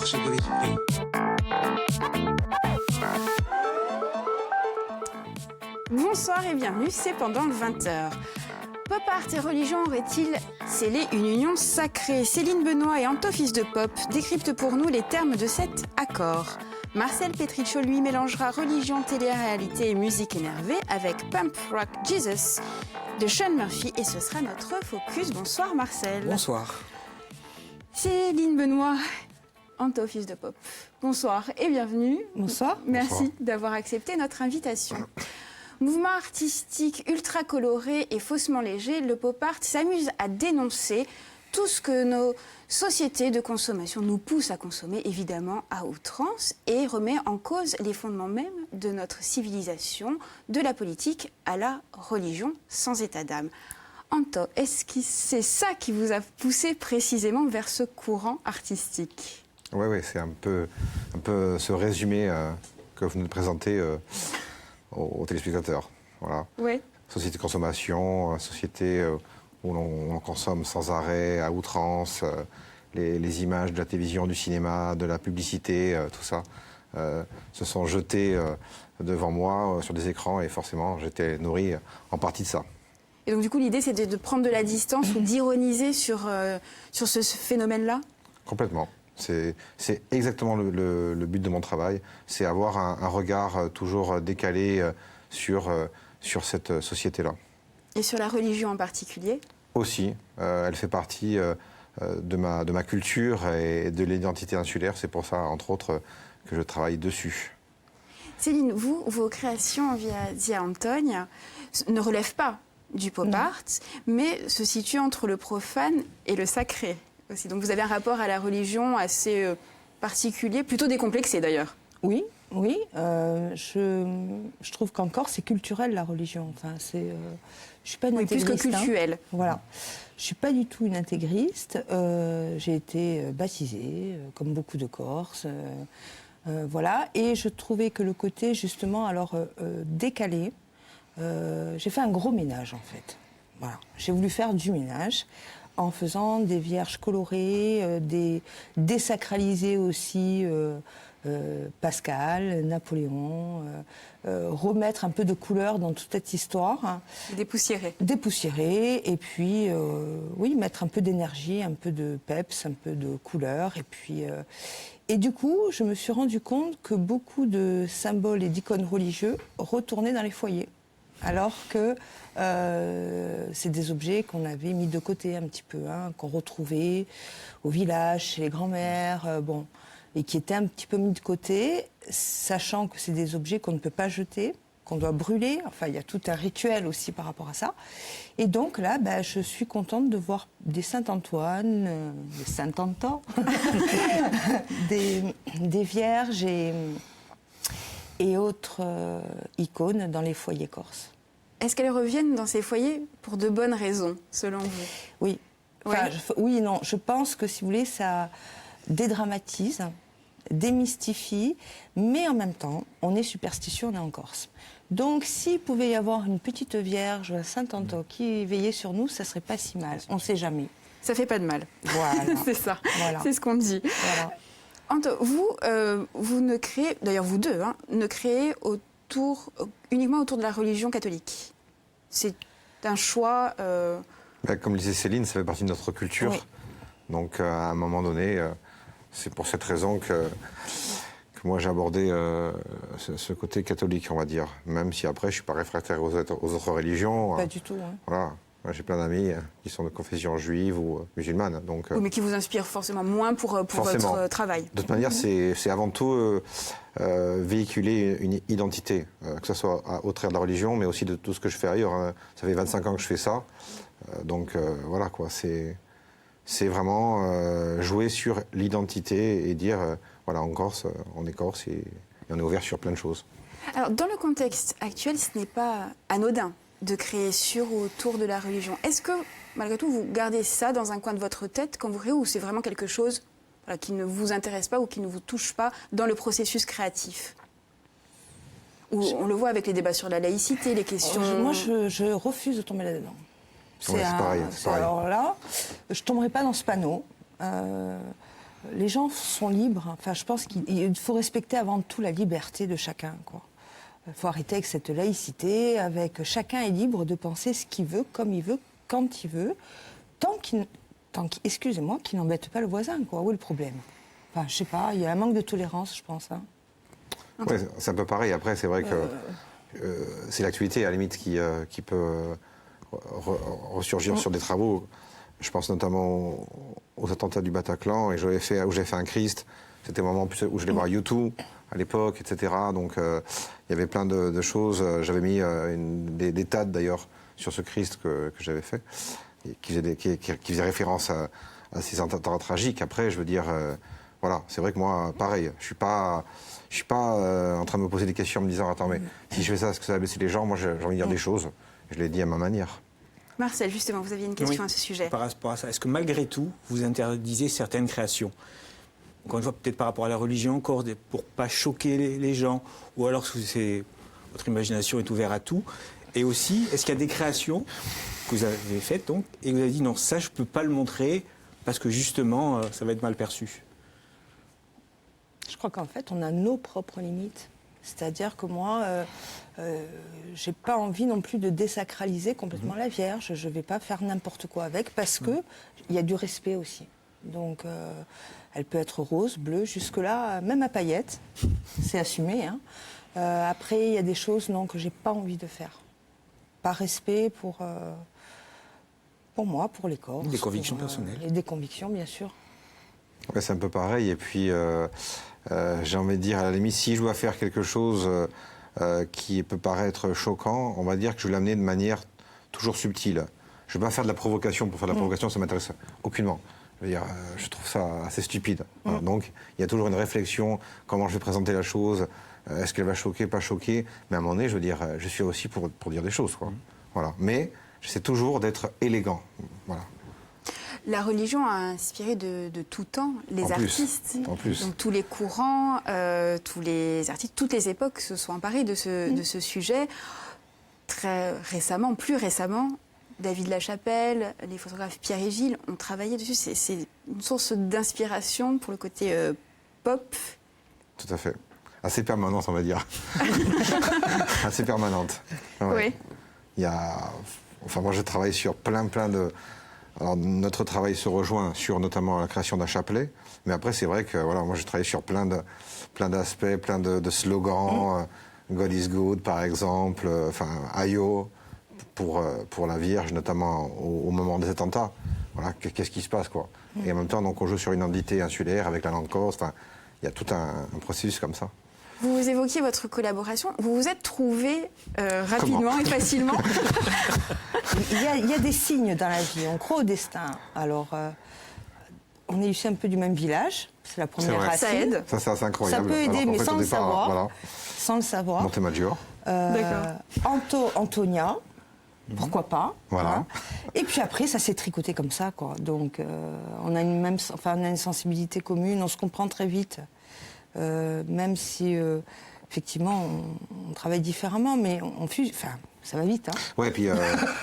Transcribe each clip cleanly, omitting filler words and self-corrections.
possibility. Bonsoir et bienvenue, c'est pendant 20h. Pop art et religion auraient-ils scellé une union sacrée? Céline Benoît et Anto, fils de Pop, décryptent pour nous les termes de cet accord. Marcel Petriccio, lui, mélangera religion, télé-réalité et musique énervée avec Pump Rock Jesus de Sean Murphy, et ce sera notre focus. Bonsoir Marcel. Bonsoir. Céline Benoît, Anto, fils de Pop, bonsoir et bienvenue. Bonsoir. Merci d'avoir accepté notre invitation. Mouvement artistique ultra coloré et faussement léger, le pop art s'amuse à dénoncer tout ce que nos sociétés de consommation nous poussent à consommer, évidemment à outrance, et remet en cause les fondements même de notre civilisation, de la politique à la religion, sans état d'âme. Anto, est-ce que c'est ça qui vous a poussé précisément vers ce courant artistique? Oui, c'est un peu ce résumé que vous nous présentez aux téléspectateurs. Voilà. Oui. Société de consommation, société où l'on consomme sans arrêt, à outrance, les images de la télévision, du cinéma, de la publicité, tout ça se sont jetés devant moi sur des écrans, et forcément j'étais nourri en partie de ça. Et donc du coup l'idée c'était de prendre de la distance ou d'ironiser sur ce phénomène-là? Complètement. C'est exactement le but de mon travail, c'est avoir un regard toujours décalé sur cette société-là. Et sur la religion en particulier? Aussi, elle fait partie de ma culture et de l'identité insulaire, c'est pour ça, entre autres, que je travaille dessus. Céline, vos créations via Zia Antogne ne relèvent pas du pop art, mais se situent entre le profane et le sacré aussi. Donc vous avez un rapport à la religion assez particulier, plutôt décomplexé d'ailleurs. Oui. Je trouve qu'encore c'est culturel la religion. Enfin, je suis pas une intégriste. Plus que culturel. Voilà. Je suis pas du tout une intégriste. J'ai été baptisée, comme beaucoup de Corses. Voilà. Et je trouvais que le côté justement décalé. J'ai fait un gros ménage en fait. Voilà. J'ai voulu faire du ménage en faisant des vierges colorées, désacraliser aussi Pascal, Napoléon, remettre un peu de couleur dans toute cette histoire. Dépoussiérer, et puis mettre un peu d'énergie, un peu de peps, un peu de couleur, et du coup, je me suis rendu compte que beaucoup de symboles et d'icônes religieux retournaient dans les foyers. Alors que c'est des objets qu'on avait mis de côté un petit peu, qu'on retrouvait au village, chez les grands-mères, et qui étaient un petit peu mis de côté, sachant que c'est des objets qu'on ne peut pas jeter, qu'on doit brûler. Enfin, il y a tout un rituel aussi par rapport à ça. Et donc là, je suis contente de voir des Saint-Antoine, des Saint-Anton, des vierges et autres icônes dans les foyers corses. Est-ce qu'elles reviennent dans ces foyers pour de bonnes raisons, selon vous? Oui. Non. Je pense que, si vous voulez, ça dédramatise, démystifie, mais en même temps, on est superstitieux, on est en Corse. Donc, s'il pouvait y avoir une petite vierge, Saint-Anton, qui veillait sur nous, ça serait pas si mal. On ne sait jamais. Ça fait pas de mal. Voilà. C'est ça. Voilà. C'est ce qu'on dit. Voilà. Anto, vous ne créez, d'ailleurs vous deux, ne créez uniquement autour de la religion catholique. C'est un choix... Comme disait Céline, ça fait partie de notre culture. Oui. Donc à un moment donné, c'est pour cette raison que moi j'ai abordé ce côté catholique, on va dire. Même si après je ne suis pas réfractaire aux autres religions. Pas du tout. Voilà. J'ai plein d'amis qui sont de confession juive ou musulmane. Donc, oui, mais qui vous inspirent forcément moins pour votre travail. De toute manière, c'est avant tout véhiculer une identité, que ce soit au travers de la religion, mais aussi de tout ce que je fais ailleurs. Ça fait 25 ans que je fais ça. Donc voilà, quoi. C'est vraiment jouer sur l'identité et dire, voilà, en Corse, on est Corse et on est ouvert sur plein de choses. Alors, dans le contexte actuel, ce n'est pas anodin de créer sur ou autour de la religion. Est-ce que, malgré tout, vous gardez ça dans un coin de votre tête quand vous créez, ou c'est vraiment quelque chose qui ne vous intéresse pas ou qui ne vous touche pas dans le processus créatif? Ou on le voit avec les débats sur la laïcité, les questions... Moi, je refuse de tomber là-dedans. C'est pareil. Alors là, je ne tomberai pas dans ce panneau. les gens sont libres. Enfin, je pense qu'il faut respecter avant tout la liberté de chacun, quoi. Il faut arrêter avec cette laïcité, avec chacun est libre de penser ce qu'il veut, comme il veut, quand il veut, excusez-moi, qu'il n'embête pas le voisin, quoi. Où est le problème? Enfin, je sais pas, il y a un manque de tolérance, je pense. Hein. Ouais, c'est un peu pareil. Après, c'est vrai que c'est l'actualité, à la limite, qui peut ressurgir sur des travaux. Je pense notamment aux attentats du Bataclan, et où j'avais fait un Christ. C'était au moment où je l'ai voir YouTube à l'époque, etc. Donc, il y avait plein de choses. J'avais mis des tas, d'ailleurs, sur ce Christ que j'avais fait, et qui faisait référence à ces attentats tragiques. Après, je veux dire, voilà, c'est vrai que moi, pareil, je suis pas en train de me poser des questions en me disant, attends, mais si je fais ça, est-ce que ça va blesser les gens? Moi, j'ai envie de dire des choses. Je l'ai dit à ma manière. Marcel, justement, vous aviez une question à ce sujet. Par rapport à ça, est-ce que malgré tout, vous interdisez certaines créations? Encore une fois, peut-être par rapport à la religion, encore pour pas choquer les gens, ou alors votre imagination est ouverte à tout. Et aussi, est-ce qu'il y a des créations que vous avez faites, donc, et vous avez dit non, ça, je peux pas le montrer parce que justement, ça va être mal perçu? Je crois qu'en fait, on a nos propres limites. C'est-à-dire que moi, j'ai pas envie non plus de désacraliser complètement la Vierge. Je vais pas faire n'importe quoi avec parce que il y a du respect aussi. Donc, elle peut être rose, bleue, jusque-là, même à paillettes. C'est assumé. Hein. Après, il y a des choses non, que j'ai pas envie de faire. Par respect pour moi, pour les corps. Des convictions personnelles. Et des convictions, bien sûr. Ouais, c'est un peu pareil. Et puis, j'ai envie de dire, à la limite, si je dois faire quelque chose qui peut paraître choquant, on va dire que je vais l'amener de manière toujours subtile. Je ne vais pas faire de la provocation pour faire de la provocation, ça ne m'intéresse aucunement. Je veux dire, je trouve ça assez stupide. Voilà. Donc, il y a toujours une réflexion, comment je vais présenter la chose, est-ce qu'elle va choquer, pas choquer. Mais à un moment donné, je veux dire, je suis aussi pour dire des choses, quoi. Voilà. Mais j'essaie toujours d'être élégant. Voilà. La religion a inspiré de tout temps les artistes. En plus. Donc tous les courants, tous les artistes, toutes les époques se sont emparés de ce sujet. Plus récemment, David Lachapelle, les photographes Pierre et Gilles ont travaillé dessus. C'est une source d'inspiration pour le côté pop. Tout à fait. Assez permanente, on va dire. Assez permanente. Ouais. Oui. Moi, je travaille sur plein de... Alors, notre travail se rejoint sur notamment la création d'un chapelet, mais après, c'est vrai que voilà, moi, je travaille sur plein d'aspects, plein de slogans, God is good, par exemple, Ayo, pour la Vierge, notamment au moment des attentats. Voilà, qu'est-ce qui se passe, quoi. Et en même temps, donc, on joue sur une identité insulaire avec la langue corse. Enfin, il y a tout un processus comme ça. Vous évoquiez votre collaboration. Vous vous êtes trouvés rapidement et facilement. Il y a des signes dans la vie. On croit au destin. Alors, on est issus un peu du même village. C'est la première racine. Ça aide. Ça, c'est assez incroyable. Ça peut aider, alors, mais fait, sans le savoir. Voilà. Sans le savoir. Montemaggiore. D'accord. Antonia. Pourquoi pas. Voilà. Hein. Et puis après, ça s'est tricoté comme ça, quoi. Donc, on a une sensibilité commune. On se comprend très vite. Même si, effectivement, on travaille différemment, mais ça va vite. Hein. Oui, et puis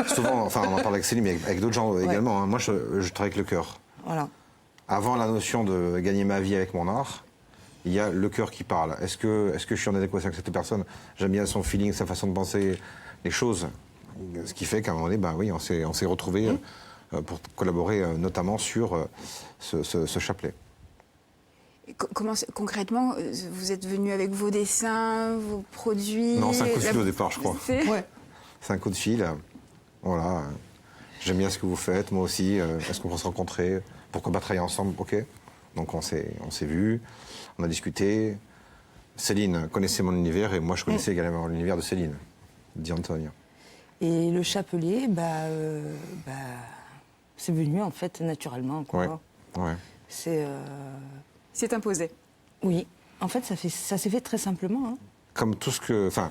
souvent, on en parle avec Céline, mais avec d'autres gens également. Hein. Moi, je travaille avec le cœur. Voilà. Avant la notion de gagner ma vie avec mon art, il y a le cœur qui parle. Est-ce que je suis en adéquation avec cette personne? J'aime bien son feeling, sa façon de penser les choses. Ce qui fait qu'à un moment donné, on s'est retrouvés pour collaborer notamment sur ce chapelet. Comment concrètement, vous êtes venu avec vos dessins, vos produits? Non, c'est un coup de fil au départ, je crois. Ouais. C'est un coup de fil. Voilà. J'aime bien ce que vous faites, moi aussi. Est-ce qu'on peut se rencontrer? Pourquoi pas travailler ensemble? Ok. Donc on s'est vus, on a discuté. Céline connaissait mon univers et moi je connaissais également l'univers de Céline, dit Antonia. Et le chapelet, c'est venu en fait naturellement, quoi. Ouais. C'est imposé. Oui. En fait, ça s'est fait très simplement. Hein. Comme tout ce que... Enfin,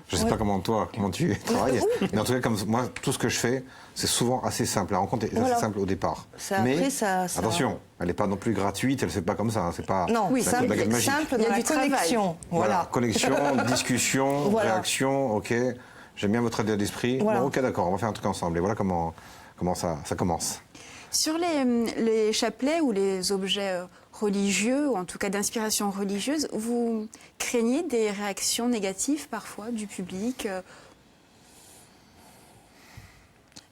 je ne sais pas comment tu travailles, mais en tout cas, comme moi, tout ce que je fais, c'est souvent assez simple. La rencontre est assez simple au départ. Mais attention, elle n'est pas non plus gratuite, elle ne se fait pas comme ça. Hein, c'est pas simple dans la connexion. Voilà. Connexion, discussion, réaction, ok. J'aime bien votre état d'esprit. Voilà. Bon, ok, d'accord, on va faire un truc ensemble. Et voilà comment ça commence. Sur les chapelets ou les objets religieux, ou en tout cas d'inspiration religieuse, vous craignez des réactions négatives parfois du public?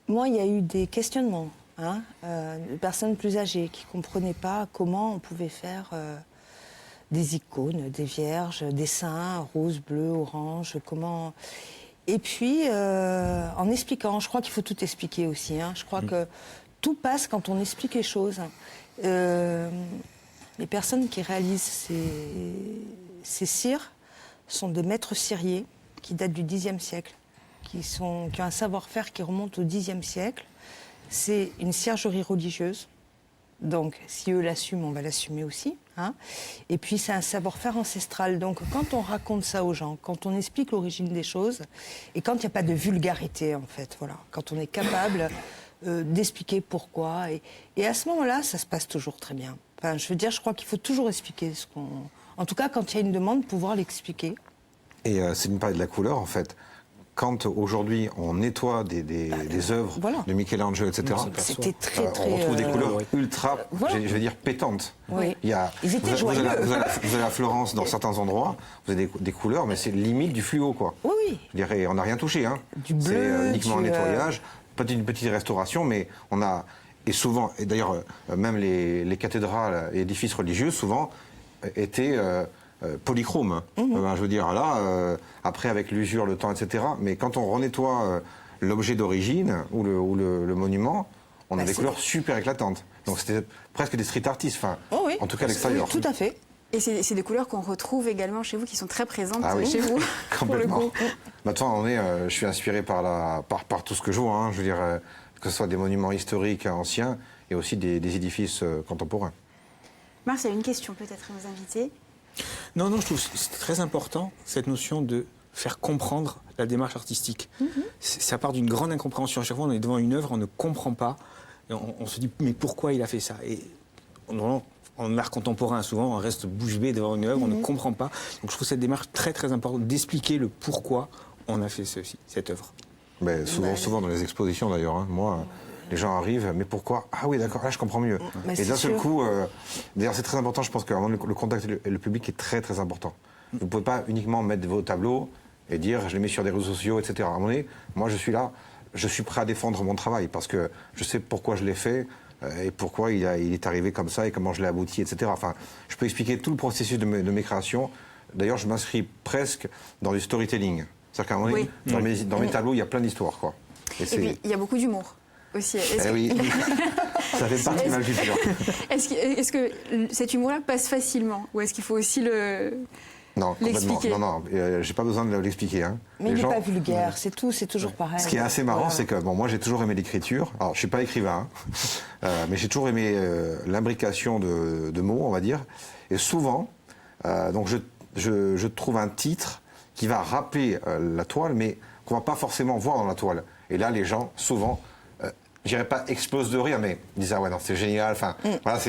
Moi, il y a eu des questionnements, de personnes plus âgées qui ne comprenaient pas comment on pouvait faire des icônes, des vierges, des saints, roses, bleus, oranges, comment... Et puis, en expliquant, je crois qu'il faut tout expliquer aussi, je crois que tout passe quand on explique les choses. Les personnes qui réalisent ces cires sont des maîtres ciriers qui datent du Xe siècle, qui ont un savoir-faire qui remonte au Xe siècle. C'est une ciergerie religieuse, donc si eux l'assument, on va l'assumer aussi. Et puis c'est un savoir-faire ancestral. Donc quand on raconte ça aux gens, quand on explique l'origine des choses, et quand il n'y a pas de vulgarité en fait, voilà, quand on est capable d'expliquer pourquoi, et à ce moment-là, ça se passe toujours très bien. Enfin, je veux dire, je crois qu'il faut toujours expliquer ce qu'on... En tout cas, quand il y a une demande, pouvoir l'expliquer. Et c'est une parler de la couleur, en fait. Quand aujourd'hui on nettoie des œuvres de Michel-Angelo, etc., c'était très, on retrouve des couleurs ultra, je vais dire, pétantes. Oui. Ils étaient joyeux. Vous allez à Florence, dans certains endroits, vous avez des couleurs, mais c'est limite du fluo, quoi. Oui. Je dirais, on n'a rien touché. Du bleu. C'est uniquement un nettoyage, peut-être une petite restauration, mais on a... Et souvent, et d'ailleurs, même les cathédrales et édifices religieux, souvent, étaient... polychrome. Je veux dire, là, après avec l'usure, le temps, etc. Mais quand on renettoie l'objet d'origine ou le monument, on a des couleurs super éclatantes. Donc c'était presque des street artists, en tout cas à l'extérieur. Oui, tout à fait. Et c'est des couleurs qu'on retrouve également chez vous, qui sont très présentes chez vous. Complètement. Maintenant, je suis inspiré par tout ce que je vois. Je veux dire, que ce soit des monuments historiques anciens et aussi des édifices contemporains. Marcel, une question peut-être à nos invités. Non, je trouve que c'est très important, cette notion de faire comprendre la démarche artistique. Ça part d'une grande incompréhension. À chaque fois, on est devant une œuvre, on ne comprend pas. Et on se dit, mais pourquoi il a fait ça? Et en art contemporain, souvent, on reste bouche bée devant une œuvre, on ne comprend pas. Donc je trouve cette démarche très, très importante d'expliquer le pourquoi on a fait cette œuvre. Mais souvent dans les expositions, d'ailleurs. Moi... Les gens arrivent, mais pourquoi? Ah oui, d'accord, là je comprends mieux. Et d'un seul coup, d'ailleurs c'est très important, je pense que le contact avec le public est très très important. Vous ne pouvez pas uniquement mettre vos tableaux et dire je les mets sur des réseaux sociaux, etc. À un moment donné, moi je suis là, je suis prêt à défendre mon travail parce que je sais pourquoi je l'ai fait et pourquoi il est arrivé comme ça et comment je l'ai abouti, etc. Enfin, je peux expliquer tout le processus de mes créations. D'ailleurs, je m'inscris presque dans du storytelling. C'est-à-dire qu'à un moment donné, dans mes tableaux, il y a plein d'histoires, quoi. Et puis, il y a beaucoup d'humour. Aussi. Oui, ça fait partie de ma culture. Est-ce que cet humour-là passe facilement ou est-ce qu'il faut aussi l'expliquer? Non, j'ai pas besoin de l'expliquer. Mais il n'est pas vulgaire, c'est toujours pareil. Ce qui est assez marrant, c'est que moi j'ai toujours aimé l'écriture. Alors je suis pas écrivain, mais j'ai toujours aimé l'imbrication de mots, on va dire. Et souvent, donc je trouve un titre qui va rappeler la toile, mais qu'on va pas forcément voir dans la toile. Et là, les gens, souvent... je dirais pas explose de rire, mais ils disent ah ouais non c'est génial. Enfin voilà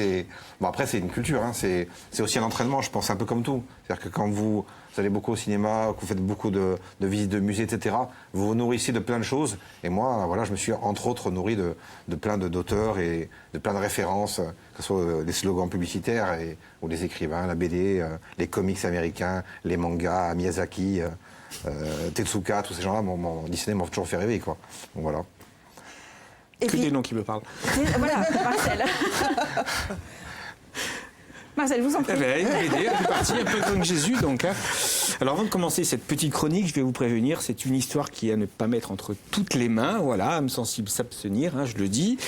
après c'est une culture, c'est aussi un entraînement, je pense un peu comme tout. C'est-à-dire que quand vous allez beaucoup au cinéma, que vous faites beaucoup de visites de musées, etc. Vous vous nourrissez de plein de choses. Et moi voilà je me suis entre autres nourri de plein d'auteurs et de plein de références, que ce soit des slogans publicitaires ou des écrivains, la BD, les comics américains, les mangas, Miyazaki, Tezuka, tous ces gens-là, Disney m'ont toujours fait rêver quoi. Donc voilà. Que des noms qui me parlent. Voilà, Marcel. Marcel, vous en prie. Une BD, elle fait partie un peu comme Jésus, donc. Alors, avant de commencer cette petite chronique, je vais vous prévenir, c'est une histoire qui est à ne pas mettre entre toutes les mains. Voilà, âme sensible, s'abstenir, je le dis.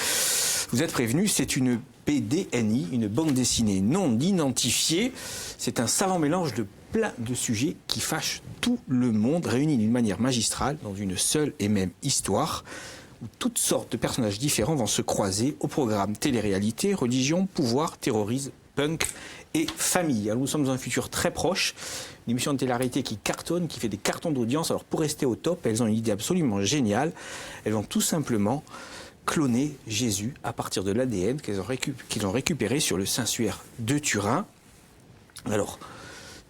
Vous êtes prévenus, c'est une BDNI, une bande dessinée non identifiée. C'est un savant mélange de plein de sujets qui fâchent tout le monde, réunis d'une manière magistrale dans une seule et même histoire. Où toutes sortes de personnages différents vont se croiser au programme télé-réalité, religion, pouvoir, terrorisme, punk et famille. Alors nous sommes dans un futur très proche, une émission de télé-réalité qui cartonne, qui fait des cartons d'audience. Alors pour rester au top, elles ont une idée absolument géniale. Elles vont tout simplement cloner Jésus à partir de l'ADN qu'ils ont récupéré sur le Saint-Suaire de Turin. Alors...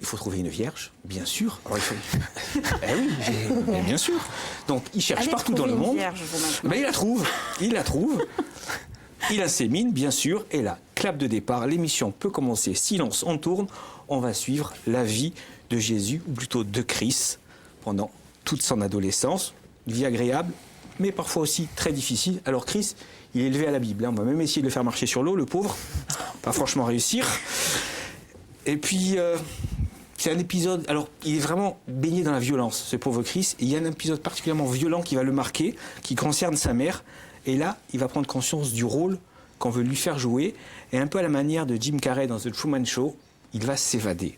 il faut trouver une vierge, bien sûr. Alors, oui, bien sûr. Donc, il cherche partout dans le monde. Vierge, mais il la trouve. Il insémine, bien sûr, et là, clap de départ, l'émission peut commencer. Silence, on tourne. On va suivre la vie de Jésus, ou plutôt de Christ, pendant toute son adolescence. Une vie agréable, mais parfois aussi très difficile. Alors Christ, il est élevé à la Bible. On va même essayer de le faire marcher sur l'eau, le pauvre. Pas franchement réussir. Et puis, c'est un épisode... Alors, il est vraiment baigné dans la violence, ce pauvre Christ. Et il y a un épisode particulièrement violent qui va le marquer, qui concerne sa mère. Et là, il va prendre conscience du rôle qu'on veut lui faire jouer. Et un peu à la manière de Jim Carrey dans The Truman Show, il va s'évader.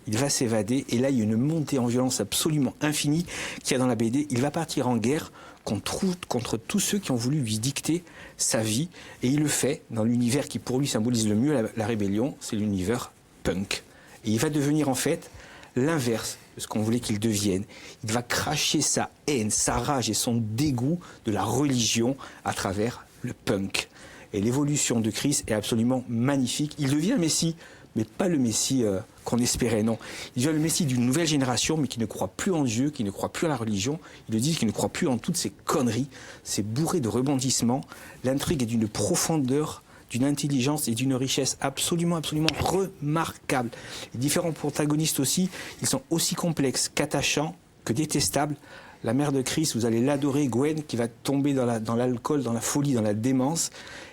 Il va s'évader. Et là, il y a une montée en violence absolument infinie qu'il y a dans la BD. Il va partir en guerre contre tous ceux qui ont voulu lui dicter sa vie. Et il le fait dans l'univers qui, pour lui, symbolise le mieux la rébellion. C'est l'univers punk. Et il va devenir, en fait, l'inverse de ce qu'on voulait qu'il devienne. Il va cracher sa haine, sa rage et son dégoût de la religion à travers le punk. Et l'évolution de Christ est absolument magnifique. Il devient un Messie, mais pas le Messie qu'on espérait, non. Il devient le Messie d'une nouvelle génération, mais qui ne croit plus en Dieu, qui ne croit plus à la religion. Il le dit, qui ne croit plus en toutes ces conneries. C'est bourré de rebondissements. L'intrigue est d'une profondeur, d'une intelligence et d'une richesse absolument remarquable. Les différents protagonistes aussi, ils sont aussi complexes qu'attachants, que détestables. La mère de Christ, vous allez l'adorer, Gwen, qui va tomber dans l'alcool, dans la folie, dans la démence.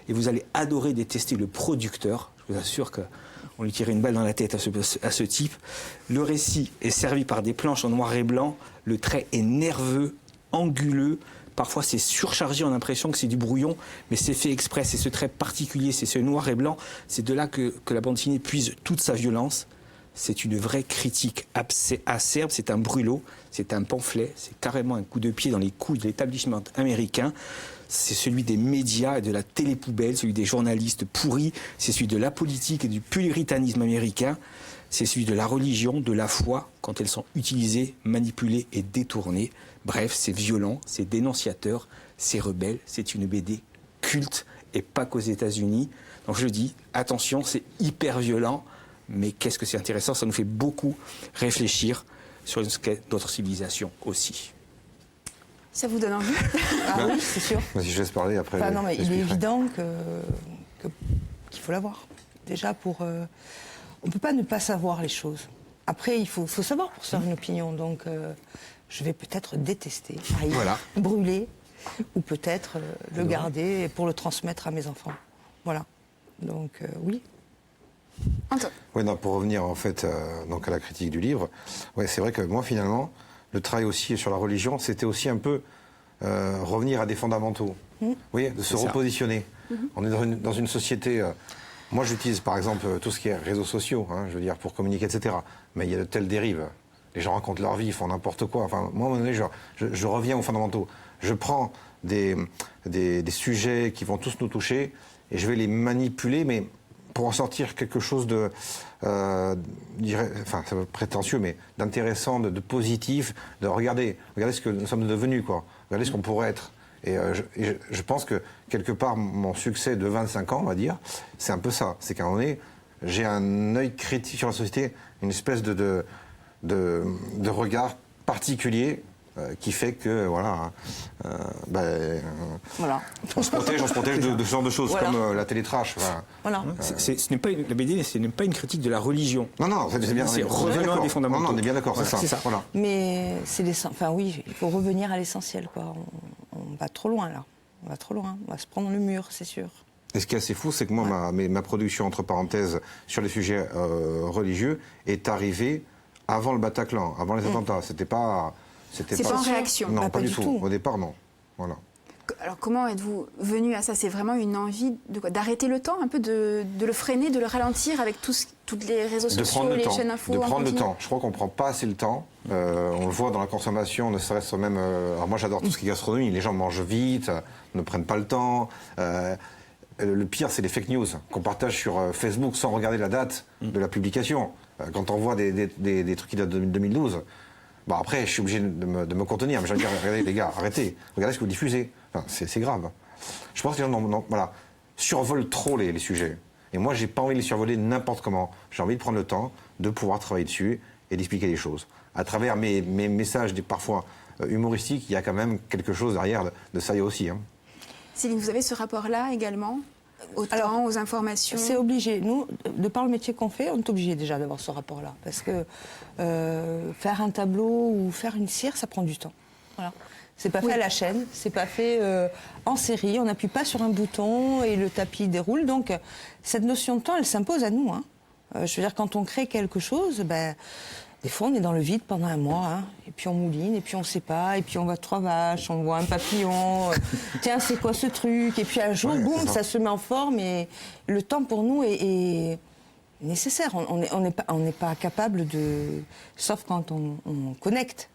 Et vous allez adorer, détester le producteur. Je vous assure qu'on lui tirait une balle dans la tête à ce type. Le récit est servi par des planches en noir et blanc. Le trait est nerveux, anguleux. Parfois, c'est surchargé, on a l'impression que c'est du brouillon, mais c'est fait exprès. C'est ce trait particulier, c'est ce noir et blanc. C'est de là que la bande dessinée puise toute sa violence. C'est une vraie critique acerbe, c'est un brûlot, c'est un pamphlet, c'est carrément un coup de pied dans les couilles de l'établissement américain. C'est celui des médias et de la télé-poubelle, celui des journalistes pourris, c'est celui de la politique et du puritanisme américain, c'est celui de la religion, de la foi, quand elles sont utilisées, manipulées et détournées. Bref, c'est violent, c'est dénonciateur, c'est rebelle, c'est une BD culte et pas qu'aux États-Unis. Donc je dis, attention, c'est hyper violent. Mais qu'est-ce que c'est intéressant, ça nous fait beaucoup réfléchir sur ce qu'est notre civilisation aussi. Ça vous donne envie? Ah oui, c'est sûr. Si je laisse parler après. Enfin, non, mais il est évident qu'il faut l'avoir. Déjà, on ne peut pas ne pas savoir les choses. Après, il faut savoir pour se faire une opinion. Donc, je vais peut-être détester, haïr, voilà, brûler, ou peut-être le garder pour le transmettre à mes enfants. Voilà. Donc, oui. Oui, non, pour revenir en fait donc à la critique du livre, ouais, c'est vrai que moi finalement, le travail aussi sur la religion, c'était aussi un peu revenir à des fondamentaux, vous voyez, de se repositionner. On est dans une société, moi j'utilise par exemple tout ce qui est réseaux sociaux, hein, je veux dire, pour communiquer, etc. Mais il y a de telles dérives. Les gens racontent leur vie, ils font n'importe quoi. Enfin, moi à un moment donné, je reviens aux fondamentaux. Je prends des sujets qui vont tous nous toucher et je vais les manipuler, mais pour en sortir quelque chose de, enfin, c'est prétentieux, mais d'intéressant, de positif, de regardez ce que nous sommes devenus, quoi. Regardez ce qu'on pourrait être. Et je pense que, quelque part, mon succès de 25 ans, on va dire, c'est un peu ça. C'est qu'à un moment donné, j'ai un œil critique sur la société, une espèce de regard particulier qui fait que, voilà, voilà. on se protège de ce genre de choses, voilà, comme la télétrash. Voilà. Ce n'est pas la BD, ce n'est pas une critique de la religion. Non, c'est bien. C'est revenir à des fondamentaux. Non, on est bien d'accord, voilà, c'est ça. Voilà. Mais enfin oui, il faut revenir à l'essentiel, quoi. On va trop loin, là. On va trop loin. On va se prendre le mur, c'est sûr. Et ce qui est assez fou, c'est que moi, ma production, entre parenthèses, sur les sujets religieux, est arrivée avant le Bataclan, avant les attentats. C'était pas en réaction. Non, pas du tout. Au départ, non. Voilà. Alors comment êtes-vous venu à ça? C'est vraiment une envie d'arrêter le temps, un peu de le freiner, de le ralentir avec toutes les réseaux sociaux, les chaînes infos? De prendre le temps. Je crois qu'on ne prend pas assez le temps. On le voit dans la consommation, ne serait-ce même... alors moi j'adore tout ce qui est gastronomie. Les gens mangent vite, ne prennent pas le temps. Le pire, c'est les fake news qu'on partage sur Facebook sans regarder la date de la publication. Quand on voit des trucs qui datent de 2012... Bon, après, je suis obligé de me contenir, mais je veux dire, regardez les gars, arrêtez, regardez ce que vous diffusez. Enfin, c'est grave. Je pense que les gens survolent trop les sujets. Et moi, j'ai pas envie de les survoler n'importe comment. J'ai envie de prendre le temps de pouvoir travailler dessus et d'expliquer les choses. À travers mes messages, parfois humoristiques, il y a quand même quelque chose derrière de ça aussi. Hein. Céline, vous avez ce rapport-là également? autant aux informations? C'est obligé. Nous, de par le métier qu'on fait, on est obligé déjà d'avoir ce rapport-là. Parce que faire un tableau ou faire une cire, ça prend du temps. Voilà. C'est pas fait à la chaîne, c'est pas fait en série, on n'appuie pas sur un bouton et le tapis déroule. Donc cette notion de temps, elle s'impose à nous. Hein. Je veux dire, quand on crée quelque chose, des fois on est dans le vide pendant un mois, hein, et puis on mouline, et puis on sait pas, et puis on voit 3 vaches, on voit un papillon, tiens c'est quoi ce truc, et puis un jour, boum, ça se met en forme, et le temps pour nous est nécessaire. On n'est pas capable de... Sauf quand on connecte.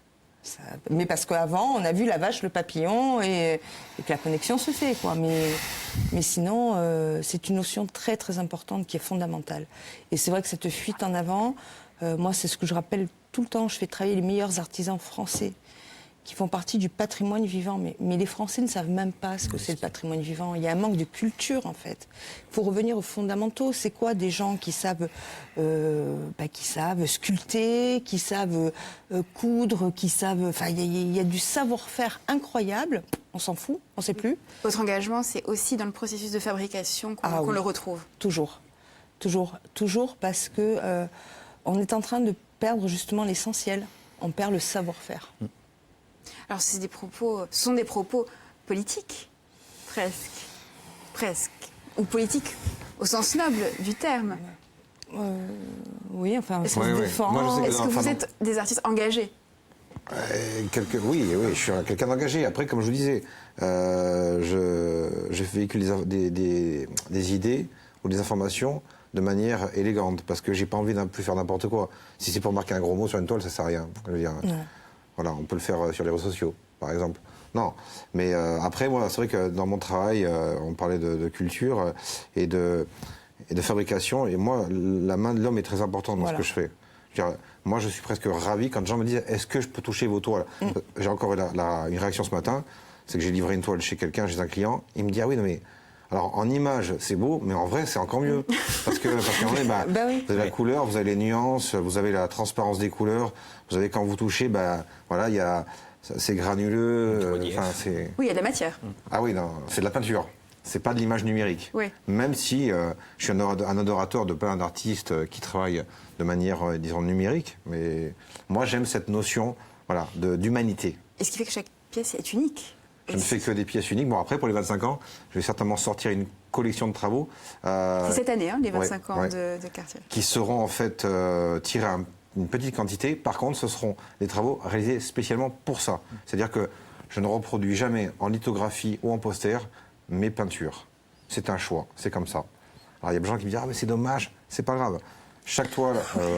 Mais parce qu'avant, on a vu la vache, le papillon, et que la connexion se fait, quoi. Mais sinon, c'est une notion très, très importante qui est fondamentale. Et c'est vrai que cette fuite en avant, moi, c'est ce que je rappelle tout le temps. Je fais travailler les meilleurs artisans français qui font partie du patrimoine vivant. Mais les Français ne savent même pas ce que c'est le patrimoine vivant. Il y a un manque de culture, en fait. Il faut revenir aux fondamentaux. C'est quoi des gens qui savent sculpter, qui savent coudre, qui savent... Enfin, il y a du savoir-faire incroyable. On s'en fout, on ne sait plus. Votre engagement, c'est aussi dans le processus de fabrication qu'on le retrouve. Toujours. Toujours, parce que on est en train de perdre justement l'essentiel. On perd le savoir-faire. Alors, ce sont des propos politiques, presque, ou politiques au sens noble du terme. Oui, enfin, est-ce que vous êtes des artistes engagés? Oui, je suis quelqu'un d'engagé. Après, comme je vous disais, je véhicule des idées ou des informations de manière élégante, parce que j'ai pas envie de plus faire n'importe quoi. Si c'est pour marquer un gros mot sur une toile, ça sert à rien. Je veux dire. Voilà, on peut le faire sur les réseaux sociaux, par exemple. Non, mais après, moi, c'est vrai que dans mon travail, on parlait de culture et de fabrication. Et moi, la main de l'homme est très importante dans ce que je fais. Je veux dire, moi, je suis presque ravi quand les gens me disent « Est-ce que je peux toucher vos toiles ?» J'ai encore eu une réaction ce matin, c'est que j'ai livré une toile chez quelqu'un, chez un client. Il me dit « Ah oui, non mais... » Alors, en image, c'est beau, mais en vrai, c'est encore mieux. Parce qu'en vrai, vous avez la couleur, vous avez les nuances, vous avez la transparence des couleurs, vous avez, quand vous touchez, voilà, il y a... C'est granuleux. Oui, il y a de la matière. Ah oui, non, c'est de la peinture. C'est pas de l'image numérique. Oui. Même si je suis un adorateur de plein d'artistes qui travaillent de manière, disons, numérique, mais moi, j'aime cette notion, voilà, d'humanité. Et ce qui fait que chaque pièce est unique. Je ne fais que des pièces uniques. Bon, après, pour les 25 ans, je vais certainement sortir une collection de travaux. C'est cette année, hein, les 25 ans de Cartier. Qui seront en fait tirés à une petite quantité. Par contre, ce seront des travaux réalisés spécialement pour ça. C'est-à-dire que je ne reproduis jamais en lithographie ou en poster mes peintures. C'est un choix, c'est comme ça. Alors il y a des gens qui me disent « Ah mais c'est dommage », c'est pas grave. Chaque toile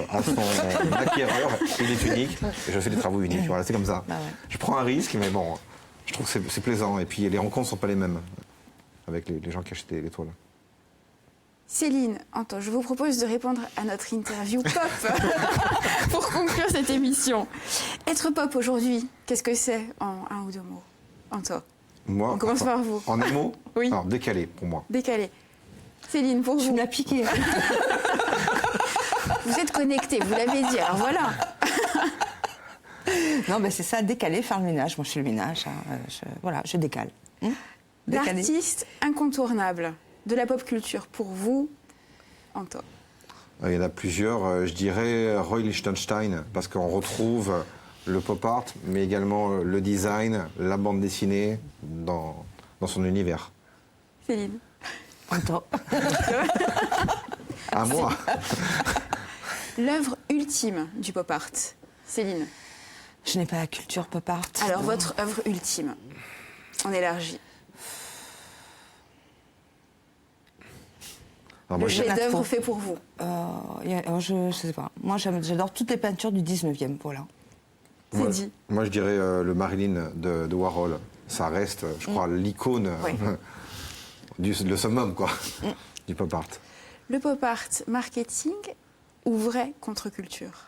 a son acquéreur, il est unique, et je fais des travaux uniques. Voilà, c'est comme ça. Je prends un risque, mais bon... Je trouve que c'est plaisant. Et puis les rencontres ne sont pas les mêmes avec les gens qui achètent les toiles. Céline, Anto, je vous propose de répondre à notre interview pop pour conclure cette émission. Être pop aujourd'hui, qu'est-ce que c'est en un ou deux mots? Anto, on commence par vous. En un mot? Oui. Alors, décalé pour moi. Décalé. Céline, pour vous? Tu m'as piqué. Vous êtes connectés, vous l'avez dit, alors voilà. Non, c'est ça, décaler, faire le ménage. Moi, je fais le ménage. Voilà, je décale. L'artiste incontournable de la pop culture, pour vous, Anto? Il y en a plusieurs. Je dirais Roy Lichtenstein, parce qu'on retrouve le pop art, mais également le design, la bande dessinée dans son univers. Céline? Anto. À moi. L'œuvre ultime du pop art, Céline? Je n'ai pas la culture pop art. Alors, votre œuvre ultime, on élargit. Le chef-d'œuvre fait pour vous? Je ne sais pas. Moi, j'adore toutes les peintures du 19e, voilà. C'est dit. Moi, je dirais le Marilyn de Warhol. Ça reste, je crois, l'icône, le summum, quoi, du pop art. Le pop art, marketing ou vraie contre-culture?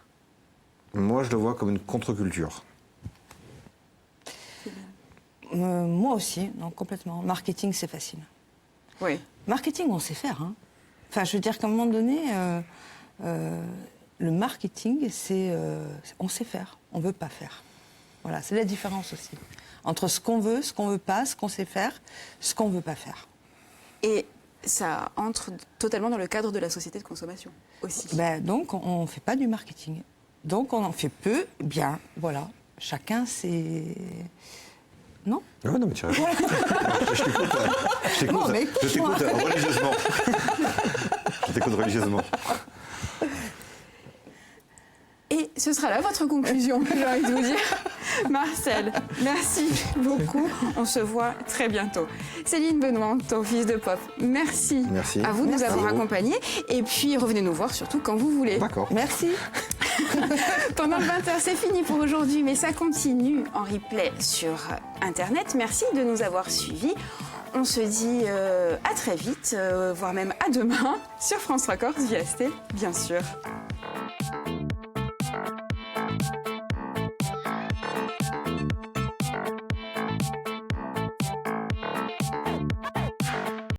Moi, je le vois comme une contre-culture. Moi aussi, non, complètement. Marketing, c'est facile. Oui. Marketing, on sait faire. Hein. Enfin, je veux dire qu'à un moment donné, le marketing, c'est on sait faire, on ne veut pas faire. Voilà, c'est la différence aussi. Entre ce qu'on veut pas, ce qu'on sait faire, ce qu'on ne veut pas faire. Et ça entre totalement dans le cadre de la société de consommation aussi. Donc, on ne fait pas du marketing. Donc, on en fait peu, bien, voilà. Chacun, c'est... Non ? Ouais, non, mais tu as raison. Je t'écoute religieusement. Je t'écoute religieusement. Et ce sera là votre conclusion, j'ai envie de vous dire. Marcel, merci beaucoup. On se voit très bientôt. Céline Benoît, ton fils de pop, merci. Merci. À vous de nous avoir accompagnés. Et puis, revenez nous voir surtout quand vous voulez. D'accord. Merci. Pendant le 20h, c'est fini pour aujourd'hui, mais ça continue en replay sur Internet. Merci de nous avoir suivis. On se dit à très vite, voire même à demain, sur France 3 Corse, VST, bien sûr.